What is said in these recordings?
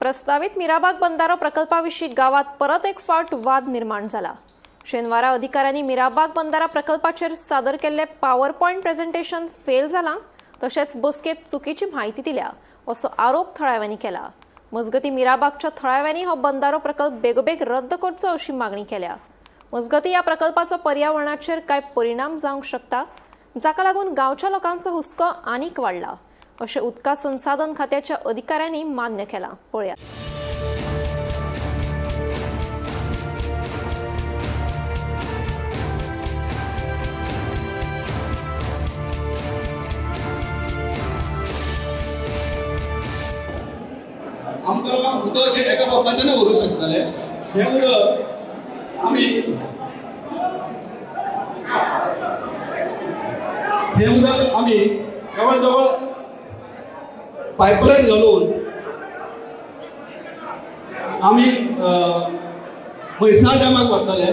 प्रस्तावित मीराबाग बंधारो प्रकल्पाविषयी गावात परत एक फावट वाद निर्माण झाला। शेनवारा अधिकाऱ्यांनी मीराबाग बंधारा प्रकल्पाचेर सादर केल्ले पॉवर पॉइंट प्रेझेंटेशन फेल जाला, तशेंच बसकेत चुकीची माहिती दिल्या असो आरोप थळाव्यांनी केला। मजगती मीराबागच्या थळाव्यांनी हो बंधारो प्रकल्प बेगोबेग रद्द करचो अशी मागणी केल्या। मजगती या प्रकल्पाचो पर्यावरणाचेर काय परिणाम जावंक शकता, जाका लागून गांवच्या लोकांचो हुस्को आनीक वाडला अशें उदका संसाधन खात्याच्या अधिकाऱ्यांनी मान्य केला। पळया। आमकां उदक हें एका बापाच्यान व्हरूंक शकताले, हें उदक आमी जवळ जवळ पायपलायन घालून आमी म्हैसाळ डॅमाक व्हरताले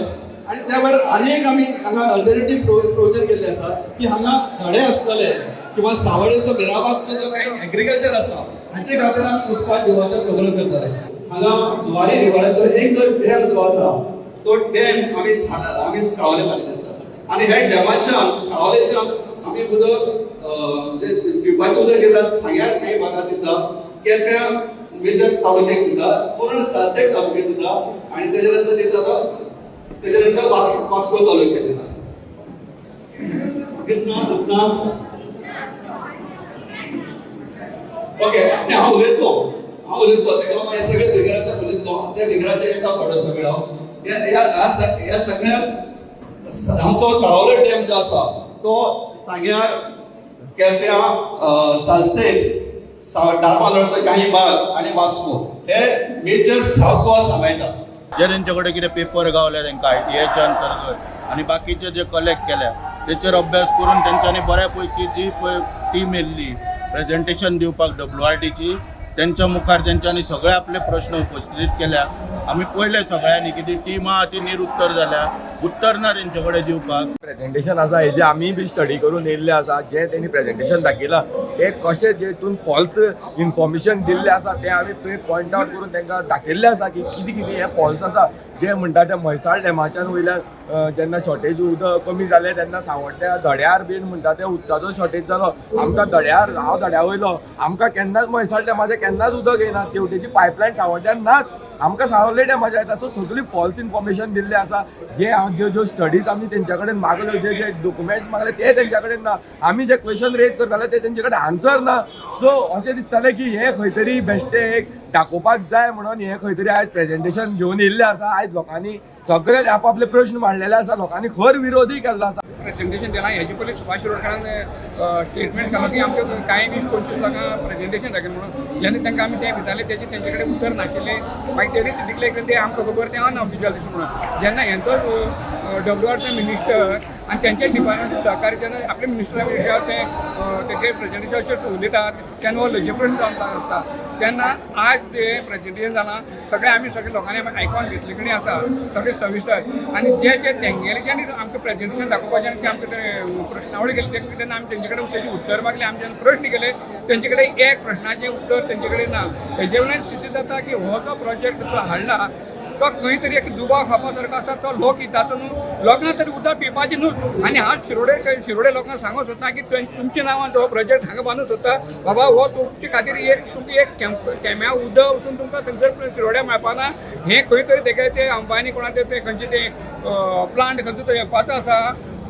आनी त्या भायर आनी एक आमी हांगा अल्टरनेटीव प्रोविजन केल्लें आसा की हांगा धडे आसतले किंवा सावळेचो मीराबागचो जो काही एग्रीकल्चर आसा हाचे खातीर आमी उदकाक दिवपाचो प्रोग्राम करताले। हांगा जुवारी रिवराचो एक जो डॅम जो आसा तो डॅम आमी सावळे मारलेले आसा आनी हे डॅमाच्यान सावळेच्यान आमी उदक जे पिवपाचें उदक येता सांग्यार काही भागात येता, केप्यां मेजर तालुक्याक येता, पूर्ण सालसेट तालुक्यात येता आनी तेजे नंतर येता वास्को तालुक्यात येता। दिसना ओके हांव उलयतलो तेका लागून हे सगळे बिगराचे उलयतलो त्या बिगराचे एका थोडोसो वेळ ह्या सगळ्यात आमचो सावळे डॅम जो आसा तो सांग्यार केप्यां सालसेट डार्मालोडचो काही भाग आणि वास्को हे मेजर साऊथ गोवा सांबाळटा। जे तेंचे कडेन कितें पेपर गावले तांकां ITAच्या अंतर्गत आनी बाकीचे जे कलेक्ट केल्या तेचेर अभ्यास करून तेंच्यांनी बऱ्या पैकी जी टीम येयल्ली प्रेझेंटेशन दिवपाक WRTची त्यांच्या मुखार तेंच्यांनी सगळे आपले प्रश्न उपस्थित केल्या। आमी पळयले सगळ्यांनी की ती टीम आहा ती निरुत्तर जाल्या, उत्तर ना तेंचे कडेन दिवपाक। प्रेझेंटेशन आसा हेजे आमी बी स्टडी करून येयल्ले आसा, जे तेणी प्रेझेंटेशन दाखयलां हे कशें जेतून फॉल्स इन्फॉर्मेशन दिल्लें आसा ते आमी थंय पॉयंट आवट करून तांकां दाखयल्लें आसा की कितें कितें हे फॉल्स आसा। जे म्हणटा ते म्हैसाळ डॅमाच्यान वयल्यान जेन्ना शॉर्टेज उदक कमी जालें तेन्ना सांवड्ड्या धड्यार बीन म्हणटा ते उदकाचो शॉर्टेज जालो। आमकां हांव धड्या वयलो, आमकां केन्नाच म्हैसाळ डॅमाचें केन्नाच उदक येना, तेवटेची पायपलायन सांवड्ड्यान नाच, आमकां सावळे डॅमाचें येता। सो सगळी फॉल्स इन्फॉर्मेशन दिल्लें आसा। ज्यो स्टडीज आमी तेंच्या कडेन मागल्यो, जे डॉक्युमेंट्स मागले ते तेंच्या कडेन ना, आमी जे क्वेश्चन रेज करताले ते तेंचे कडेन आन्सर ना। सो अशें दिसतालें की हे खंय तरी बेश्टे एक दाखोवपाक जाय म्हणून हे खंय तरी आयज प्रेझेंटेशन घेवन येयल्लें आसा। आयज लोकांनी सगळे आपापले प्रश्न मांडलेले आसा, लोकांनी खर विरोधी केल्लो आसा। प्रेझेंटेशन दिलां हेजे पयलीं सुभाष शिरोडकरान स्टेटमेंट केलो की आमचे कांय 20-25 लोकांक प्रेझेंटेशन दाखयलें म्हणून। जेन्ना तांकां आमी तें विचारलें तेंचे तेंचे कडेन उतर नाशिल्लें, मागीर तेणीच दिकले की ते आमकां खबर तें अनऑफिशियल अशें म्हणून। जेन्ना हेंचो WRT मिनिस्टर आनी तेंचे डिपार्टमेंट सहकारी जेन्ना आपल्या मिनिस्टरा विशयार तेंचे प्रेझेंटेशन अशें उलयतात तेन्ना हो लजेपर्यंत जावन आसा। तेन्ना आज जे प्रेझेंटेशन जालां सगळे आमी सगळे लोकांनी आयकून घेतले कडेन आसा सगळे सविस्तर। आनी जे तेंगेले जेन्ना आमकां प्रेझेंटेशन दाखोवपाचें की आमकां ते प्रश्नावळी केली तेन्ना आमी तेंचे कडेन तेजी उत्तर मागली। आमी जेन्ना प्रश्न केले तेंचे कडेन एक प्रश्नाचें उत्तर तेंचे कडेन ना। हेजे वयल्यान सिद्ध जाता की हो जो प्रोजेक्ट जो हाडला तो खंय तरी एक दुबाव खावपा सारको आसा। तो लोक हिताचो न्हू, लोकांक तरी उदक पिवपाचें न्हू। आनी हांव शिरोडे लोकांक सांगूंक सोदता की तुमच्या नांवान जो हो प्रोजेक्ट हांगा बांदूंक सोदता, बाबा हो तुमचे खातीर तुमकां एक केम्या उदक वचून तुमकां थंयसर शिरोड्या मेळपाना। हें खंय तरी तेगे ते अंबानी कोणाचे ते खंयचे ते प्लांट खंयचो तो येवपाचो आसा,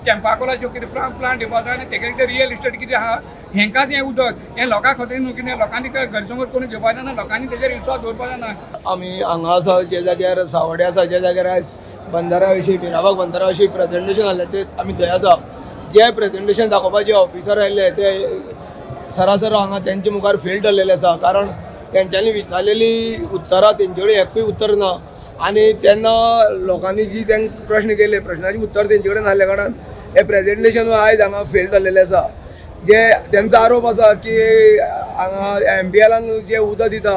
कॅम्पाकोलाच्यो कितें प्लांट येवपाचो आनी तेगे कितें रियल इस्टेट कितें आहा हेंकाच हें उदक हें लोकां खातीर न्हू। कितें लोकांनी गैरसमज करून घेवपाचें ना, लोकांनी तेजेर विश्वास दवरपाचो ना। आमी हांगा आसा जे जाग्यार सावड्डे आसा, जे जाग्यार आयज बंधारा विशीं मीराबाग बंधारा विशीं प्रेझेंटेशन जाल्लें ते आमी थंय आसा। जे प्रेझेंटेशन दाखोवपाचे ऑफिसर आयिल्ले ते सरासर हांगा तेंचे मुखार फेल ठरलेले आसा, कारण तेंच्यांनी विचारलेली उत्तरां तेंचे कडेन एकूय उत्तर ना। आनी तेन्ना लोकांनी जी तांकां प्रश्न केले प्रश्नाची उत्तर तेंचे कडेन नासल्या कारणान हे प्रेझेंटेशन आयज हांगा फेल ठरलेले आसा। जे तेंचो आरोप आसा की हांगा MPLांक जे उदक दिता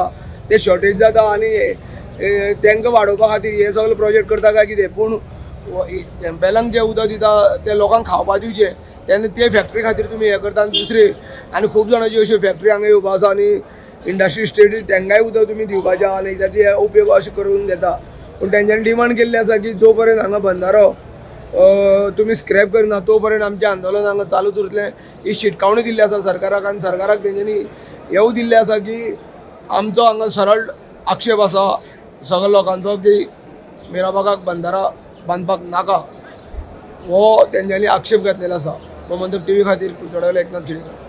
ते शॉर्टेज जाता आनी तांकां वाडोवपा खातीर हे सगळे प्रोजेक्ट करता काय कितें। पूण MPLांक जे उदक दिता ते लोकांक खावपा दिवचें तेन्ना ते फॅक्टरी खातीर तुमी हे करता। आनी दुसरी आनी खूब जाणांची अश्यो फॅक्टरी हांगा येवपा आसा आनी इंडस्ट्री स्टेट तांकांय उदक तुमी दिवपाचें आहा न्ही ते उपयोग अशें करून घेता पूण तेंच्यांनी डिमांड केल्ली आसा की जो पर्यंत हांगा बंधारो तुमी स्क्रॅप करना तो पर्यंत आमचें आंदोलन हांगा चालूच उरतलें ही शिटकावणी दिल्ली आसा सरकाराक आनी सरकाराक तेंच्यांनी हेवूय दिल्लें आसा की आमचो हांगा सरळ आक्षेप आसा सगळ्या लोकांचो की मिराबागाक बंधारा बांदपाक नाका हो तेंच्यांनी आक्षेप घातलेलो आसा गोमंतक TV खातीर कुडचड्यावेलो एकनाथ खेडेकर.